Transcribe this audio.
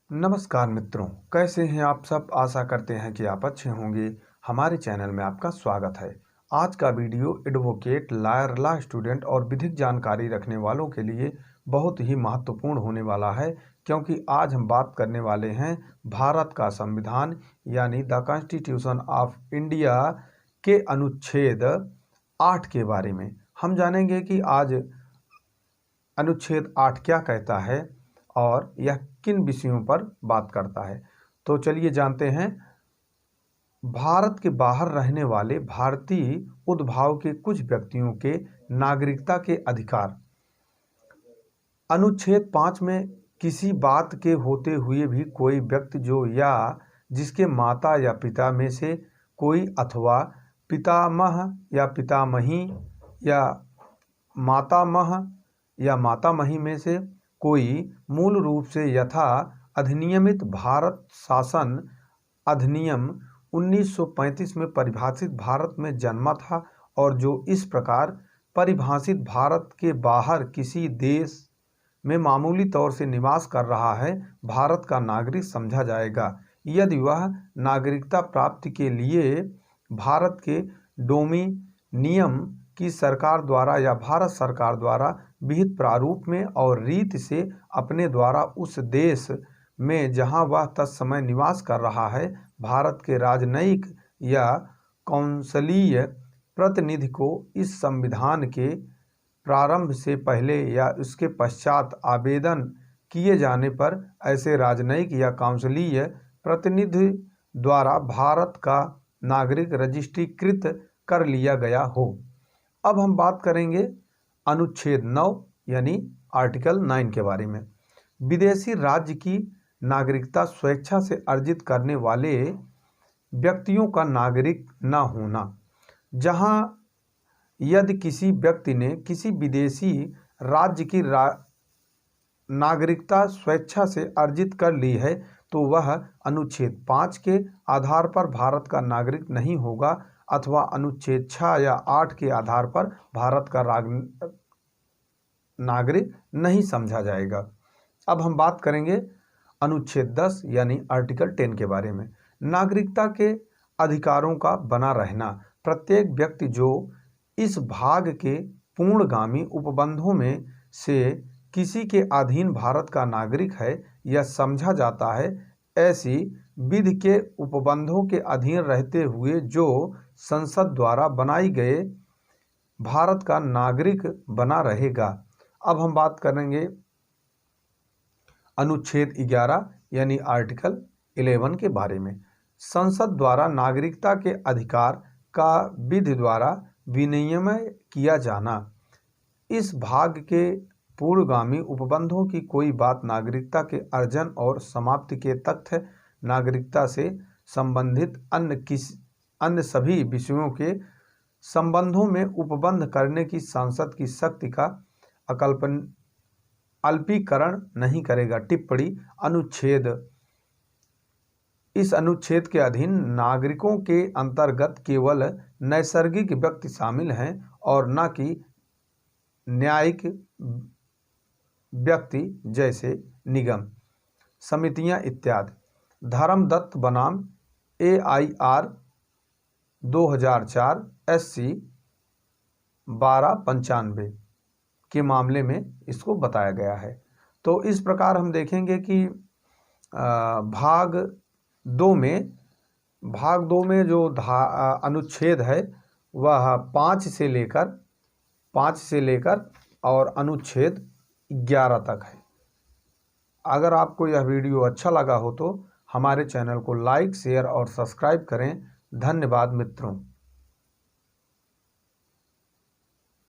नमस्कार मित्रों, कैसे हैं आप सब। आशा करते हैं कि आप अच्छे होंगे। हमारे चैनल में आपका स्वागत है। आज का video advocate, lawyer, law student और विधिक जानकारी रखने वालों के लिए बहुत ही महत्वपूर्ण होने वाला है, क्योंकि आज हम बात करने वाले हैं भारत का संविधान यानी द कॉन्स्टिट्यूशन ऑफ इंडिया के अनुच्छेद 8 के बारे में। हम जानेंगे कि आज अनुच्छेद 8 क्या कहता है और यह किन विषयों पर बात करता है। तो चलिए जानते हैं। भारत के बाहर रहने वाले भारतीय उद्भाव के कुछ व्यक्तियों के नागरिकता के अधिकार। अनुच्छेद 5 में किसी बात के होते हुए भी कोई व्यक्ति जो या जिसके माता या पिता में से कोई अथवा पितामह या पितामही या मातामह या मातामही में से कोई मूल रूप से यथा अधिनियमित भारत शासन अधिनियम 1935 में परिभाषित भारत में जन्मा था और जो इस प्रकार परिभाषित भारत के बाहर किसी देश में मामूली तौर से निवास कर रहा है, भारत का नागरिक समझा जाएगा यदि वह नागरिकता प्राप्ति के लिए भारत के डोमिनियन की सरकार द्वारा या भारत सरकार द्वारा विहित प्रारूप में और रीति से अपने द्वारा उस देश में जहां वह तत्समय निवास कर रहा है भारत के राजनयिक या कौंसलीय प्रतिनिधि को इस संविधान के प्रारंभ से पहले या उसके पश्चात आवेदन किए जाने पर ऐसे राजनयिक या काउंसिलीय प्रतिनिधि द्वारा भारत का नागरिक रजिस्ट्रीकृत कर लिया गया हो। अब हम बात करेंगे अनुच्छेद 9 यानी आर्टिकल 9 के बारे में। विदेशी राज्य की नागरिकता स्वेच्छा से अर्जित करने वाले व्यक्तियों का नागरिक न होना। जहां यदि किसी व्यक्ति ने किसी विदेशी राज्य की नागरिकता स्वेच्छा से अर्जित कर ली है तो वह अनुच्छेद 5 के आधार पर भारत का नागरिक नहीं होगा अथवा अनुच्छेद 6 या 8 के आधार पर भारत का नागरिक नहीं समझा जाएगा। अब हम बात करेंगे अनुच्छेद 10 यानी आर्टिकल 10 के बारे में। नागरिकता के अधिकारों का बना रहना। प्रत्येक व्यक्ति जो इस भाग के पूर्णगामी उपबंधों में से किसी के अधीन भारत का नागरिक है या समझा जाता है, ऐसी विधि के उपबंधों के अधीन रहते हुए जो संसद द्वारा बनाई गए भारत का नागरिक बना रहेगा। अब हम बात करेंगे अनुच्छेद 11 यानी आर्टिकल 11 के बारे में। संसद द्वारा नागरिकता के अधिकार का विधि द्वारा विनियमन किया जाना। इस भाग के पूर्वगामी उपबंधों की कोई बात नागरिकता के अर्जन और समाप्ति के तथ्य नागरिकता से संबंधित अन्य सभी विषयों के संबंधों में उपबंध करने की संसद की शक्ति का अल्पीकरण नहीं करेगा। टिप्पणी। इस अनुच्छेद के अधीन नागरिकों के अंतर्गत केवल नैसर्गिक व्यक्ति शामिल हैं और न कि न्यायिक व्यक्ति जैसे निगम, समितियां इत्यादि। धर्मदत्त बनाम AIR 2004 SC 1295 के मामले में इसको बताया गया है। तो इस प्रकार हम देखेंगे कि भाग 2 में जो अनुच्छेद है वह 5 से लेकर और अनुच्छेद 11 तक है। अगर आपको यह वीडियो अच्छा लगा हो तो हमारे चैनल को लाइक, शेयर और सब्सक्राइब करें। धन्यवाद मित्रों।